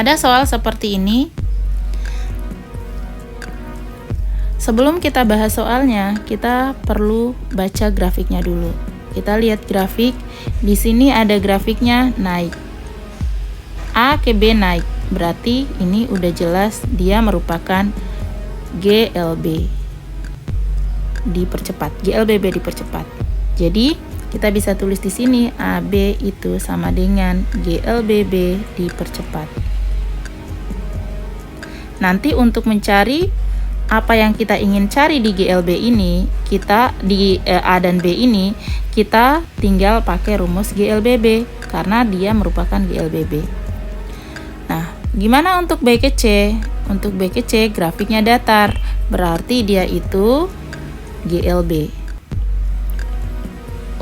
Ada soal seperti ini. Sebelum kita bahas soalnya, kita perlu baca grafiknya dulu. Kita lihat grafik. Di sini ada grafiknya naik. A ke B naik. Berarti ini udah jelas dia merupakan GLB. Dipercepat. GLBB dipercepat. Jadi, kita bisa tulis di sini AB itu sama dengan GLBB dipercepat. Nanti untuk mencari apa yang kita ingin cari di GLB ini, kita di A dan B ini, kita tinggal pakai rumus GLBB karena dia merupakan GLBB. Nah, gimana untuk B ke C? Untuk B ke C grafiknya datar, berarti dia itu GLB.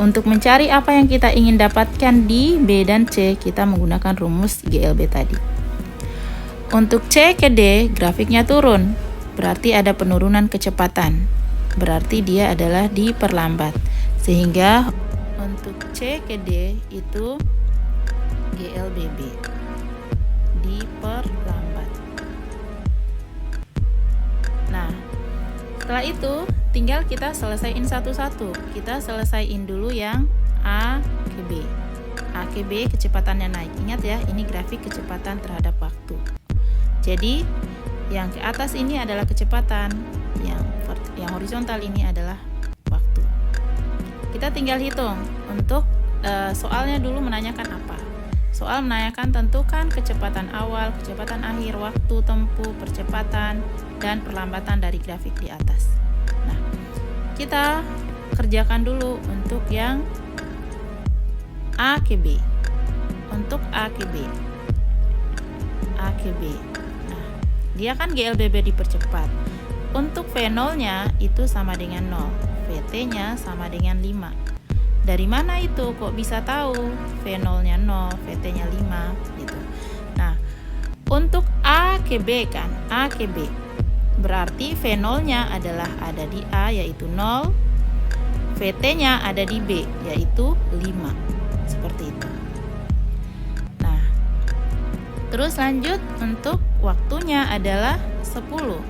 Untuk mencari apa yang kita ingin dapatkan di B dan C, kita menggunakan rumus GLB tadi. Untuk C ke D, grafiknya turun, berarti ada penurunan kecepatan. Berarti dia adalah diperlambat. Sehingga untuk C ke D itu GLBB, diperlambat. Nah, setelah itu tinggal kita selesaiin satu-satu. Kita selesaiin dulu yang A ke B. A ke B kecepatannya naik. Ingat ya, ini grafik kecepatan terhadap waktu. Jadi, yang ke atas ini adalah kecepatan, yang horizontal ini adalah waktu. Kita tinggal hitung. Untuk soalnya dulu menanyakan apa? Soal menanyakan tentukan kecepatan awal, kecepatan akhir, waktu tempuh, percepatan, dan perlambatan dari grafik di atas. Nah, kita kerjakan dulu untuk yang A ke B. Untuk A ke B. A ke B. Nah, dia kan GLBB dipercepat. Untuk V0-nya itu sama dengan 0. VT-nya sama dengan 5. Dari mana itu kok bisa tahu V0-nya 0, VT-nya 5 gitu. Nah, untuk A ke B kan, A ke B. Berarti V0-nya adalah ada di A yaitu 0, VT-nya ada di B yaitu 5. Seperti itu. Nah, terus lanjut untuk waktunya adalah 10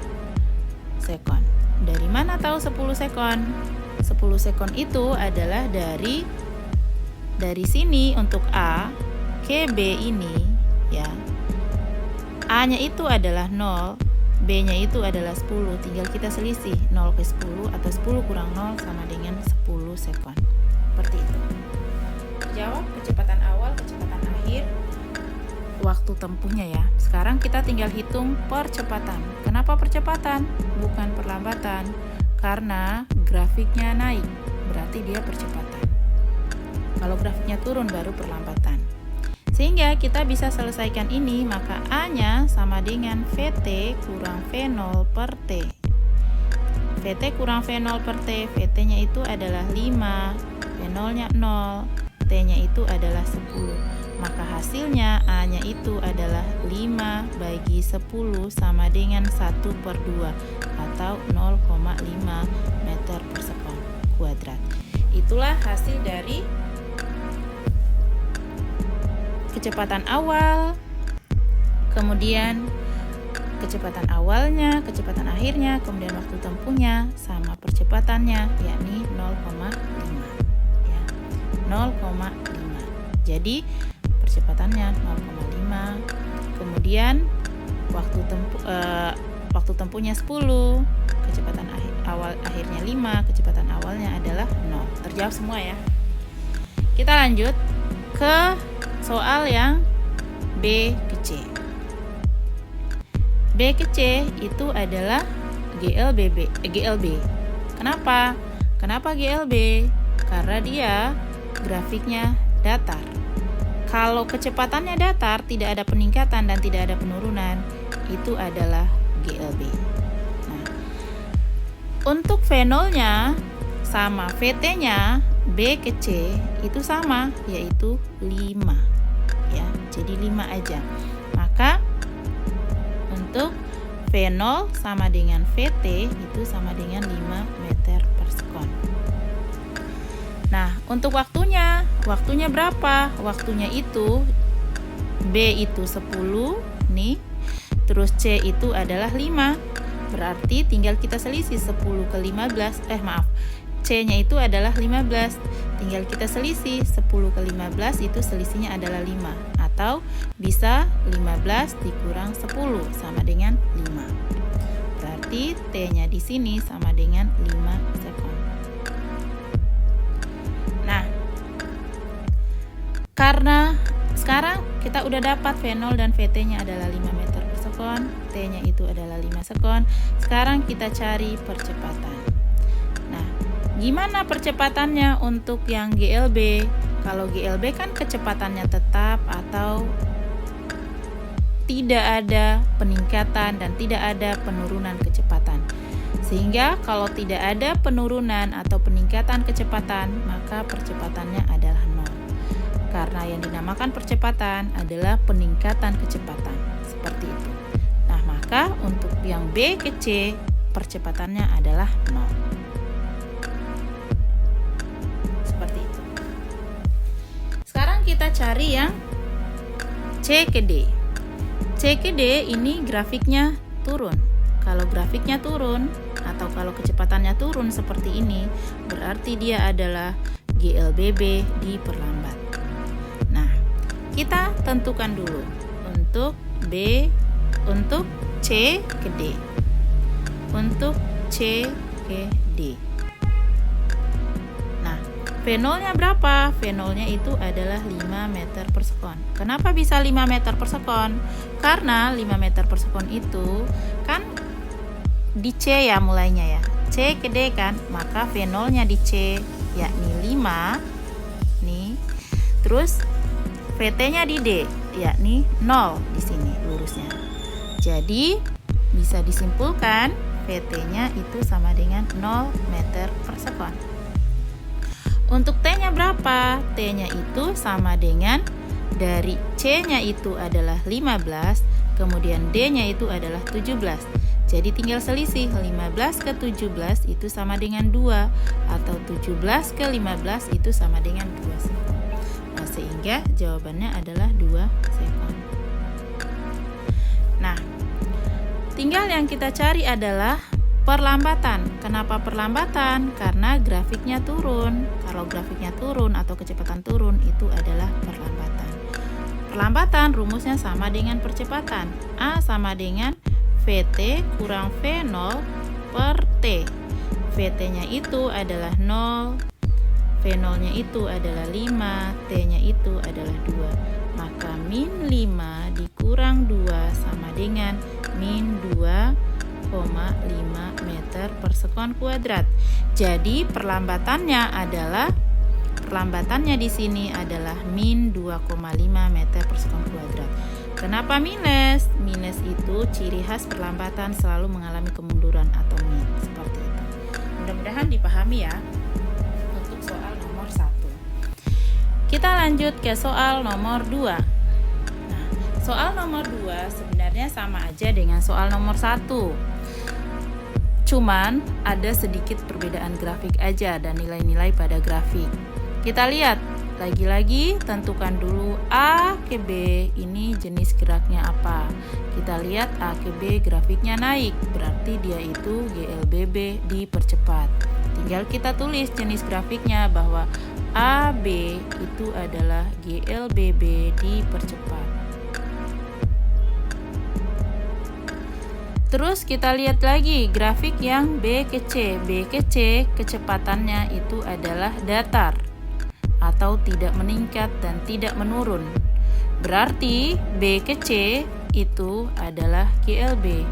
sekon. Dari mana tahu 10 sekon? 10 sekon itu adalah dari sini untuk A ke B ini ya. A-nya itu adalah 0, B-nya itu adalah 10, tinggal kita selisih 0 ke 10 atau 10 kurang 0 sama dengan 10 sekon. Seperti itu. Jawab kecepatan awal, kecepatan akhir, waktu tempuhnya ya. Sekarang kita tinggal hitung percepatan. Kenapa percepatan? Bukan perlambatan. Karena grafiknya naik, berarti dia percepatan. Kalau grafiknya turun baru perlambatan. Sehingga kita bisa selesaikan ini, maka A-nya sama dengan VT kurang V0 per T. VT kurang V0 per T, VT-nya itu adalah 5, V0-nya 0, T-nya itu adalah 10. Maka hasilnya A-nya itu adalah 5 bagi 10 sama dengan 1 per 2 atau 0,5 meter per sekon kuadrat. Itulah hasil dari kecepatan awal, kemudian kecepatan awalnya, kecepatan akhirnya, kemudian waktu tempuhnya, sama percepatannya, yakni 0,5 ya, 0,5. Jadi percepatannya 0,5, kemudian waktu tempuhnya 10, kecepatan akhirnya 5, kecepatan awalnya adalah 0. Terjawab semua ya. Kita lanjut ke soal yang B ke C. B ke C itu adalah GLB. Kenapa? Kenapa GLB? Karena dia grafiknya datar. Kalau kecepatannya datar, tidak ada peningkatan dan tidak ada penurunan, itu adalah GLB. Nah, untuk V0-nya sama VT-nya B ke C itu sama, yaitu 5 ya. Jadi 5 aja. Maka untuk V0 sama dengan VT itu sama dengan 5 meter per sekon. Nah, untuk waktunya berapa? Waktunya itu B itu 10, nih. Terus C itu adalah 5. Berarti tinggal kita selisih 10 ke 15. C-nya itu adalah 15. Tinggal kita selisih 10 ke 15 itu selisihnya adalah 5. Atau bisa 15 dikurang 10 sama dengan 5. Berarti T-nya di sini sama dengan 5 sekon. Nah, karena sekarang kita udah dapat V0 dan Vt-nya adalah 5 meter per sekon, T-nya itu adalah 5 sekon. Sekarang kita cari percepatan. Nah, gimana percepatannya untuk yang GLB? Kalau GLB kan kecepatannya tetap atau tidak ada peningkatan dan tidak ada penurunan kecepatan. Sehingga kalau tidak ada penurunan atau peningkatan kecepatan, maka percepatannya adalah 0. Karena yang dinamakan percepatan adalah peningkatan kecepatan. Seperti itu. Nah, maka untuk yang B ke C, percepatannya adalah 0. Seperti itu. Sekarang kita cari yang C ke D. C ke D ini grafiknya turun. Kalau grafiknya turun atau kalau kecepatannya turun seperti ini, berarti dia adalah GLBB diperlambat. Nah, kita tentukan dulu untuk C ke D. Untuk C ke D. Nah, V0-nya berapa? V0-nya itu adalah 5 meter per sekon. Kenapa bisa 5 meter per sekon? Karena 5 meter per sekon itu kan di C ya mulainya ya. C ke D kan, maka V0-nya di C yakni 5 nih. Terus Vt-nya di D yakni 0 di sini lurusnya. Jadi bisa disimpulkan Vt-nya itu sama dengan 0 meter per sekon. Untuk T-nya berapa? T-nya itu sama dengan dari C-nya itu adalah 15, kemudian D-nya itu adalah 17. Jadi tinggal selisih 15 ke 17 itu sama dengan 2, atau 17 ke 15 itu sama dengan 2 sekon. Nah, sehingga jawabannya adalah 2 sekon. Nah, tinggal yang kita cari adalah perlambatan. Kenapa perlambatan? Karena grafiknya turun. Kalau grafiknya turun atau kecepatan turun itu adalah perlambatan. Perlambatan rumusnya sama dengan percepatan. A sama dengan Vt kurang V0 per T. Vt-nya itu adalah 0, V0-nya itu adalah 5, T-nya itu adalah 2. Maka min 5 dikurang 2 sama dengan min 2,5 meter per sekon kuadrat. Jadi perlambatannya di sini adalah min 2,5 meter per sekon kuadrat. Kenapa minus? Minus itu ciri khas perlambatan selalu mengalami kemunduran atau min. Seperti itu. Mudah-mudahan dipahami ya untuk soal nomor 1. Kita lanjut ke soal nomor 2. Nah, soal nomor 2 sebenarnya sama aja dengan soal nomor 1. Cuman ada sedikit perbedaan grafik aja dan nilai-nilai pada grafik. Kita lihat lagi-lagi, tentukan dulu A ke B ini jenis geraknya apa. Kita lihat A ke B grafiknya naik, berarti dia itu GLBB dipercepat. Tinggal kita tulis jenis grafiknya bahwa AB itu adalah GLBB dipercepat. Terus kita lihat lagi grafik yang B ke C. B ke C kecepatannya itu adalah datar atau tidak meningkat dan tidak menurun. Berarti B ke C itu adalah GLB.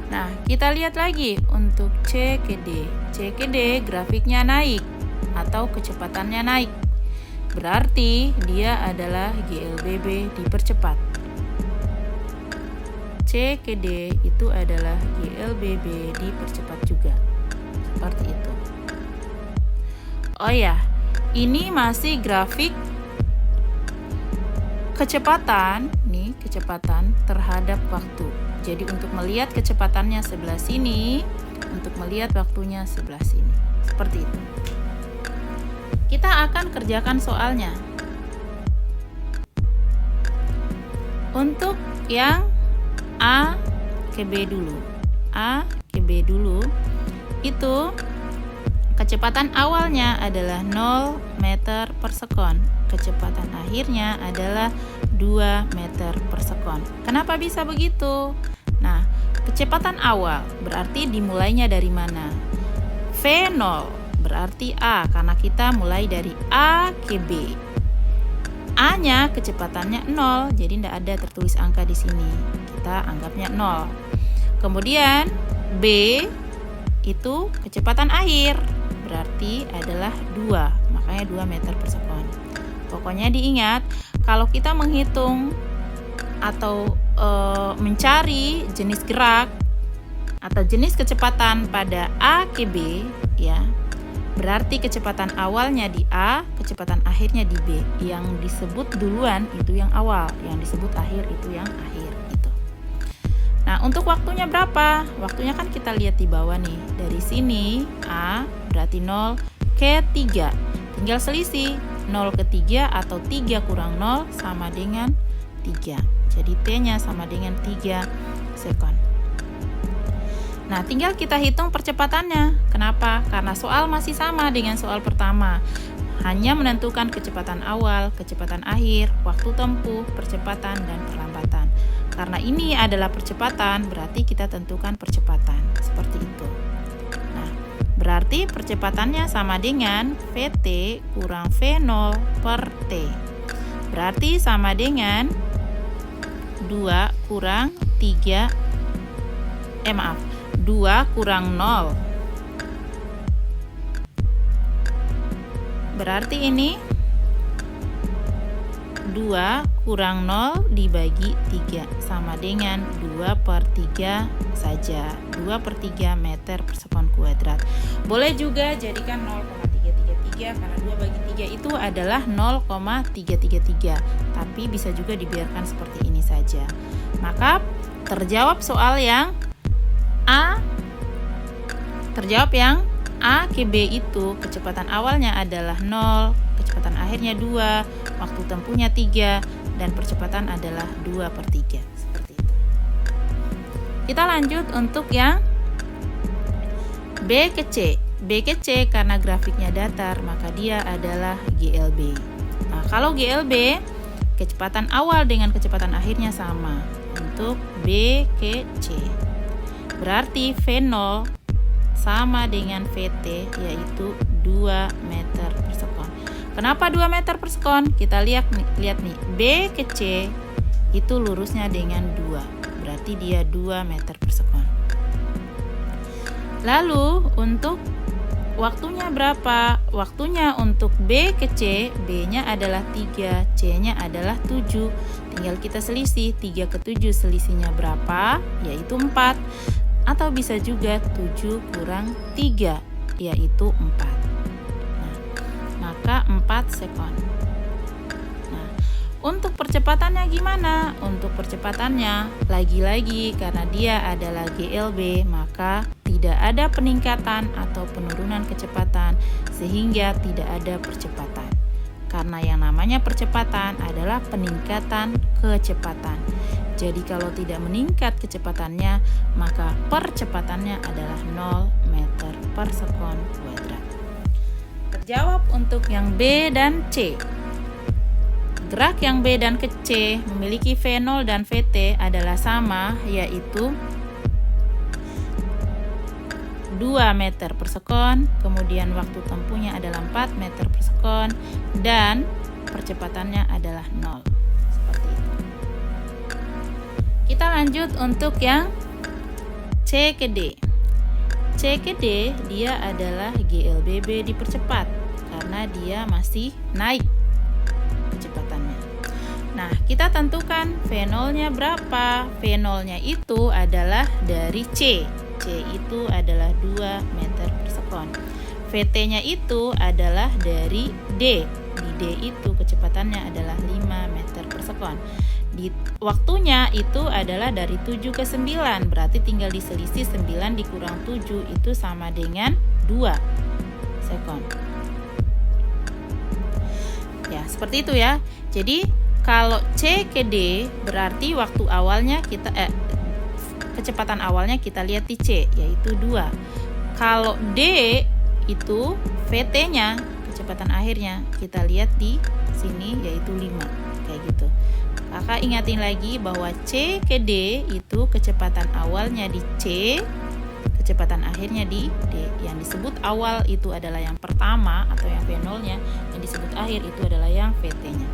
Nah, kita lihat lagi untuk C ke D. C ke D grafiknya naik atau kecepatannya naik. Berarti dia adalah GLBB dipercepat. C ke D itu adalah GLBB dipercepat juga. Seperti itu. Oh ya, ini masih grafik kecepatan, nih kecepatan terhadap waktu. Jadi untuk melihat kecepatannya sebelah sini, untuk melihat waktunya sebelah sini. Seperti itu. Kita akan kerjakan soalnya. Untuk yang A ke B dulu. A ke B dulu itu kecepatan awalnya adalah 0 meter per sekon. Kecepatan akhirnya adalah 2 meter per sekon. Kenapa bisa begitu? Nah, kecepatan awal berarti dimulainya dari mana? V0 berarti A, karena kita mulai dari A ke B. A-nya kecepatannya 0, jadi tidak ada tertulis angka di sini. Kita anggapnya 0. Kemudian B itu kecepatan akhir, berarti adalah 2, makanya 2 meter per sekon. Pokoknya diingat, kalau kita menghitung atau mencari jenis gerak atau jenis kecepatan pada A ke B, ya, berarti kecepatan awalnya di A, kecepatan akhirnya di B. Yang disebut duluan itu yang awal, yang disebut akhir itu yang akhir gitu. Nah, untuk waktunya berapa? Waktunya kan kita lihat di bawah nih. Dari sini A berarti 0 ke 3. Tinggal selisih 0 ke 3 atau 3 kurang 0 sama dengan 3. Jadi T-nya sama dengan 3 sekon. Nah, tinggal kita hitung percepatannya. Kenapa? Karena soal masih sama dengan soal pertama. Hanya menentukan kecepatan awal, kecepatan akhir, waktu tempuh, percepatan, dan perlambatan. Karena ini adalah percepatan, berarti kita tentukan percepatan. Seperti itu. Nah, berarti percepatannya sama dengan VT kurang V0 per T. Berarti sama dengan 2 kurang 2 kurang 0. Berarti ini 2 kurang 0 dibagi 3 sama dengan 2 per 3 saja. 2 per 3 meter per sekon kuadrat. Boleh juga jadikan 0,333 karena 2 bagi 3 itu adalah 0,333. Tapi bisa juga dibiarkan seperti ini saja. Maka terjawab soal yang A ke B itu kecepatan awalnya adalah 0, kecepatan akhirnya 2, waktu tempuhnya 3, dan percepatan adalah 2 per 3. Seperti itu. Kita lanjut untuk yang B ke C. B ke C karena grafiknya datar, maka dia adalah GLB. Nah, kalau GLB, kecepatan awal dengan kecepatan akhirnya sama. Untuk B ke C. Berarti V0 sama dengan VT, yaitu 2 meter per sekon. Kenapa 2 meter per sekon? Kita lihat nih, B ke C itu lurusnya dengan 2. Berarti dia 2 meter per sekon. Lalu untuk waktunya berapa? Waktunya untuk B ke C, B-nya adalah 3, C-nya adalah 7. Tinggal kita selisih, 3 ke 7 selisihnya berapa? Yaitu 4. Atau bisa juga 7 kurang 3, yaitu 4. Nah, maka 4 sekon. Nah, untuk percepatannya gimana? Untuk percepatannya, lagi-lagi karena dia adalah GLB, maka tidak ada peningkatan atau penurunan kecepatan, sehingga tidak ada percepatan. Karena yang namanya percepatan adalah peningkatan kecepatan. Jadi kalau tidak meningkat kecepatannya, maka percepatannya adalah 0 meter per sekon kuadrat. Terjawab untuk yang B dan C. Gerak yang B dan ke C memiliki V0 dan VT adalah sama, yaitu 2 meter per sekon, kemudian waktu tempuhnya adalah 4 meter per sekon, dan percepatannya adalah 0. Seperti itu. Kita lanjut untuk yang C ke D. C ke D dia adalah GLBB dipercepat karena dia masih naik kecepatannya. Nah, kita tentukan V0-nya berapa? V0-nya itu adalah dari C. C itu adalah 2 meter per sekon. VT-nya itu adalah dari D. Di D itu kecepatannya adalah 5 meter per sekon. Di waktunya itu adalah dari 7 ke 9, berarti tinggal diselisih 9 dikurang 7 itu sama dengan 2 sekon. Ya, seperti itu ya. Jadi Kalau C ke D berarti waktu awalnya kecepatan awalnya kita lihat di C, yaitu 2. Kalau D itu VT-nya, kecepatan akhirnya, kita lihat di sini yaitu 5. Kayak gitu. Kakak ingatin lagi bahwa C ke D itu kecepatan awalnya di C, kecepatan akhirnya di D. Yang disebut awal itu adalah yang pertama atau yang V0-nya, yang disebut akhir itu adalah yang VT-nya.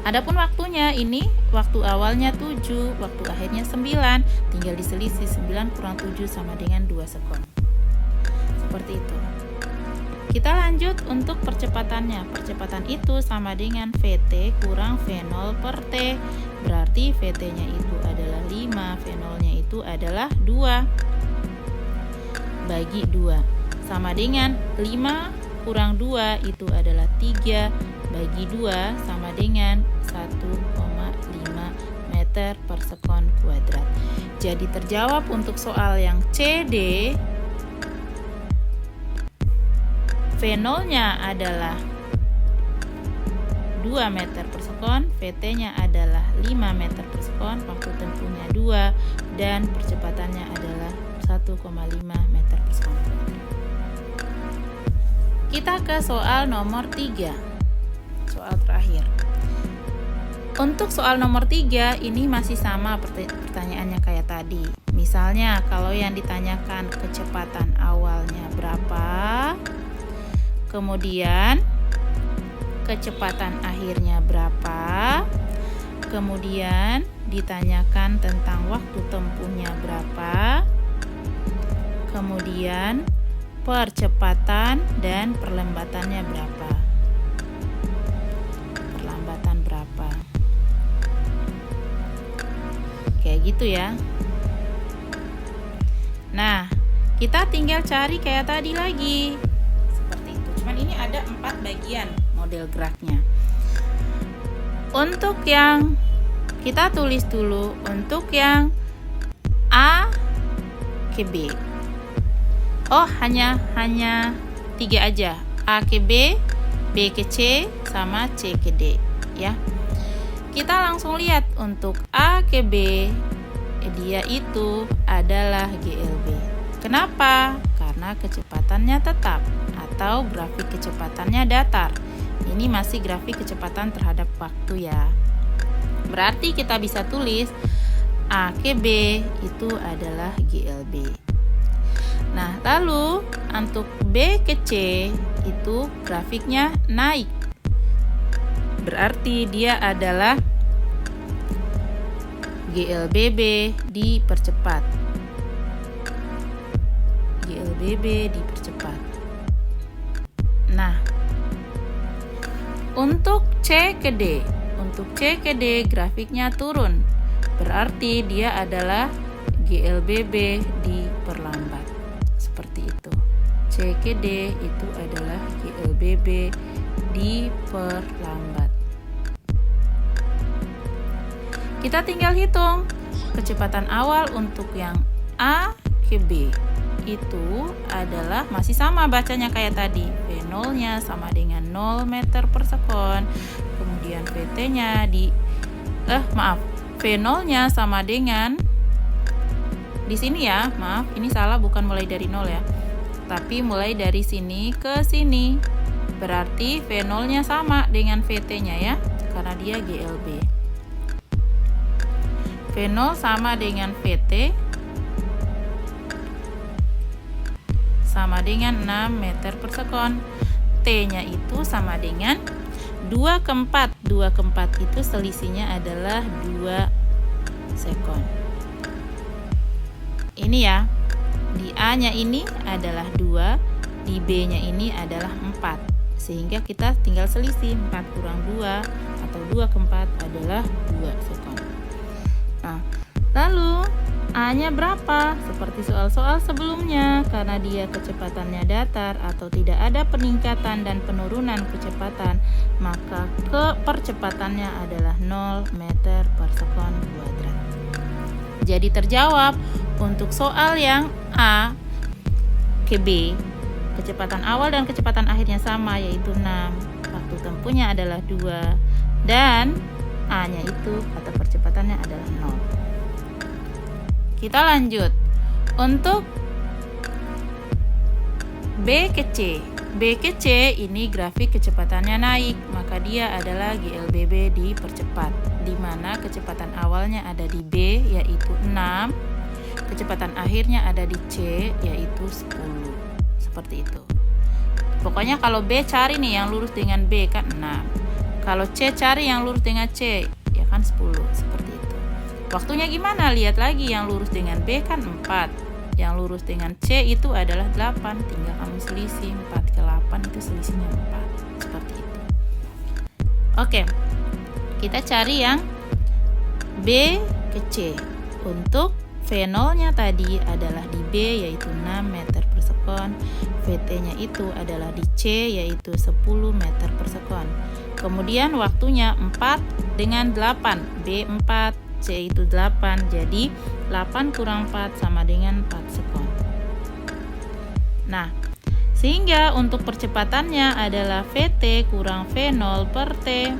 Adapun waktunya ini, waktu awalnya 7, waktu akhirnya 9, tinggal diselisih 9 kurang 7 sama dengan 2 sekon. Seperti itu. Kita lanjut untuk percepatannya. Percepatan itu sama dengan VT kurang V0 per T. Berarti VT-nya itu adalah 5, V0-nya itu adalah 2. Bagi 2. Sama dengan 5 kurang 2 itu adalah 3. Bagi 2 sama dengan 1,5 meter per sekon kuadrat. Jadi terjawab untuk soal yang CD, V0-nya adalah 2 meter per sekon, VT-nya adalah 5 meter per sekon, waktu tempuhnya 2, dan percepatannya adalah 1,5 meter per sekon. Kita ke soal nomor 3. Soal terakhir. Untuk soal nomor 3 ini masih sama pertanyaannya kayak tadi. Misalnya kalau yang ditanyakan kecepatan awalnya berapa, kemudian kecepatan akhirnya berapa, kemudian ditanyakan tentang waktu tempuhnya berapa, kemudian percepatan dan perlambatannya berapa. Perlambatan berapa. Kayak gitu ya. Nah, kita tinggal cari kayak tadi lagi. Cuman ini ada 4 bagian model geraknya. Untuk yang kita tulis dulu, untuk yang A ke B. Oh, hanya 3 aja. A ke B, B ke C, sama C ke D, ya. Kita langsung lihat untuk A ke B, dia itu adalah GLB. Kenapa? Karena kecepatannya tetap atau grafik kecepatannya datar. Ini masih grafik kecepatan terhadap waktu ya. Berarti kita bisa tulis A ke B itu adalah GLB. Nah, lalu untuk B ke C itu grafiknya naik. Berarti dia adalah GLBB dipercepat. GLBB dipercepat. Nah, untuk C ke D, grafiknya turun. Berarti dia adalah GLBB diperlambat. Seperti itu. C ke D itu adalah GLBB diperlambat. Kita tinggal hitung kecepatan awal untuk yang A ke B. Itu adalah masih sama bacanya kayak tadi. V0-nya sama dengan 0 meter per sekon. Kemudian VT-nya V0-nya sama dengan di sini ya, maaf, ini salah, bukan mulai dari 0 ya. Tapi mulai dari sini ke sini. Berarti V0-nya sama dengan VT-nya ya, karena dia GLB. V0 sama dengan VT sama dengan 6 meter per sekon. T-nya itu sama dengan 2 ke 4. 2 ke 4 itu selisihnya adalah 2 sekon. Ini ya. Di A-nya ini adalah 2, di B-nya ini adalah 4. Sehingga kita tinggal selisih 4 kurang 2 atau 2 ke 4 adalah 2 sekon. Nah, lalu A-nya berapa? Seperti soal-soal sebelumnya, karena dia kecepatannya datar atau tidak ada peningkatan dan penurunan kecepatan, maka percepatannya adalah 0 meter per sekon kuadrat. Jadi terjawab untuk soal yang A ke B, kecepatan awal dan kecepatan akhirnya sama, yaitu 6. Waktu tempuhnya adalah 2. dan A-nya itu atau percepatannya adalah 0. Kita lanjut. Untuk B ke C. B ke C ini grafik kecepatannya naik, maka dia adalah GLBB dipercepat, di mana kecepatan awalnya ada di B yaitu 6, kecepatan akhirnya ada di C yaitu 10. Seperti itu. Pokoknya kalau B cari nih yang lurus dengan B kan 6. Kalau C cari yang lurus dengan C ya kan 10. Seperti itu. Waktunya gimana? Lihat lagi, yang lurus dengan B kan 4. Yang lurus dengan C itu adalah 8. Tinggal kamu selisih 4 ke 8 itu selisihnya 4. Seperti itu. Oke. Kita cari yang B ke C. Untuk V0-nya tadi adalah di B yaitu 6 meter per sekon. VT-nya itu adalah di C yaitu 10 meter per sekon. Kemudian waktunya 4 dengan 8. B 4, C itu 8. Jadi 8 kurang 4 sama dengan 4 sekon. Nah, sehingga untuk percepatannya adalah VT kurang V0 per T.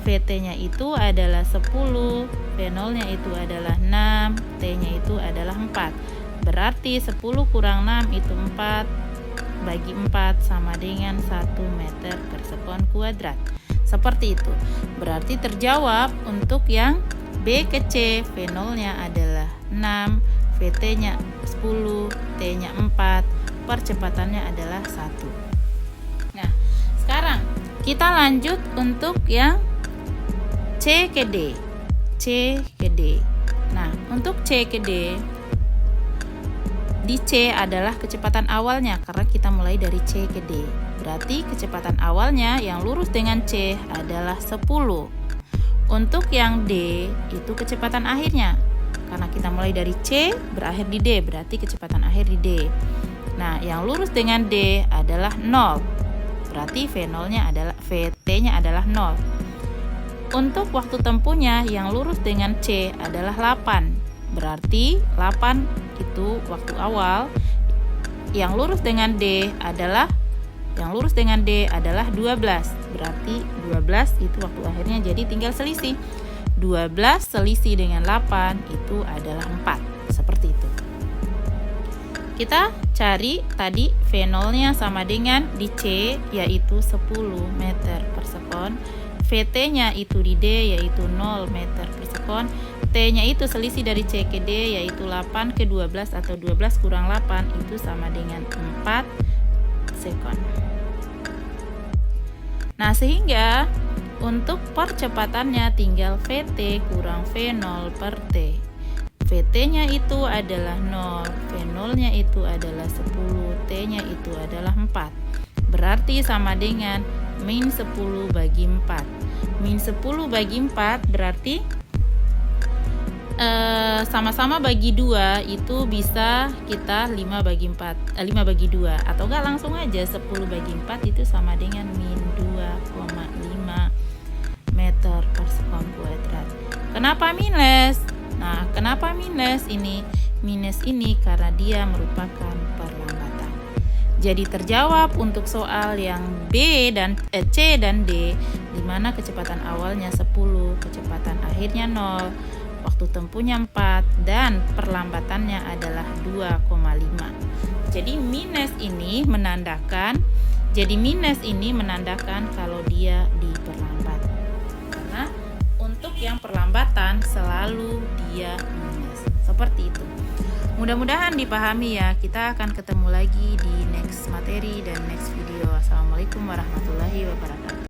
VT-nya itu adalah 10, V0-nya itu adalah 6, T-nya itu adalah 4. Berarti 10 kurang 6 itu 4, bagi 4 sama dengan 1 meter per sekon kuadrat. Seperti itu. Berarti terjawab untuk yang B ke C, V0-nya adalah 6, VT-nya 10, T-nya 4, percepatannya adalah 1. Nah, sekarang kita lanjut untuk yang C ke D. C ke D. Nah, untuk C ke D, di C adalah kecepatan awalnya karena kita mulai dari C ke D. Berarti kecepatan awalnya yang lurus dengan C adalah 10. Untuk yang D itu kecepatan akhirnya. Karena kita mulai dari C berakhir di D, berarti kecepatan akhir di D. Nah, yang lurus dengan D adalah 0. Berarti V0-nya adalah VT-nya adalah 0. Untuk waktu tempuhnya yang lurus dengan C adalah 8. Berarti 8 itu waktu awal. Yang lurus dengan D adalah 12. Berarti 12 itu waktu akhirnya, jadi tinggal selisih. 12 selisih dengan 8 itu adalah 4. Seperti itu. Kita cari tadi V0-nya sama dengan di C yaitu 10 meter per sekon. VT-nya itu di D yaitu 0 meter per sekon. T-nya itu selisih dari C ke D yaitu 8 ke 12 atau 12 kurang 8 itu sama dengan 4 sekon. Nah, sehingga untuk percepatannya tinggal VT kurang V0 per T. VT-nya itu adalah 0, V0-nya itu adalah 10, T-nya itu adalah 4. Berarti sama dengan min 10 bagi 4. Min 10 bagi 4 berarti sama-sama bagi 2 itu bisa kita 5 bagi 2 atau enggak langsung aja 10 bagi 4 itu sama dengan min 2,5 meter per sekon kuadrat. Kenapa minus? Nah, kenapa minus ini? Minus ini karena dia merupakan perlambatan. Jadi terjawab untuk soal yang B dan C dan D, di mana kecepatan awalnya 10, kecepatan akhirnya 0, waktu tempuhnya 4 dan perlambatannya adalah 2,5. Jadi minus ini menandakan kalau dia diperlambat. Karena untuk yang perlambatan selalu dia minus. Seperti itu. Mudah-mudahan dipahami ya. Kita akan ketemu lagi di next materi dan next video. Assalamualaikum warahmatullahi wabarakatuh.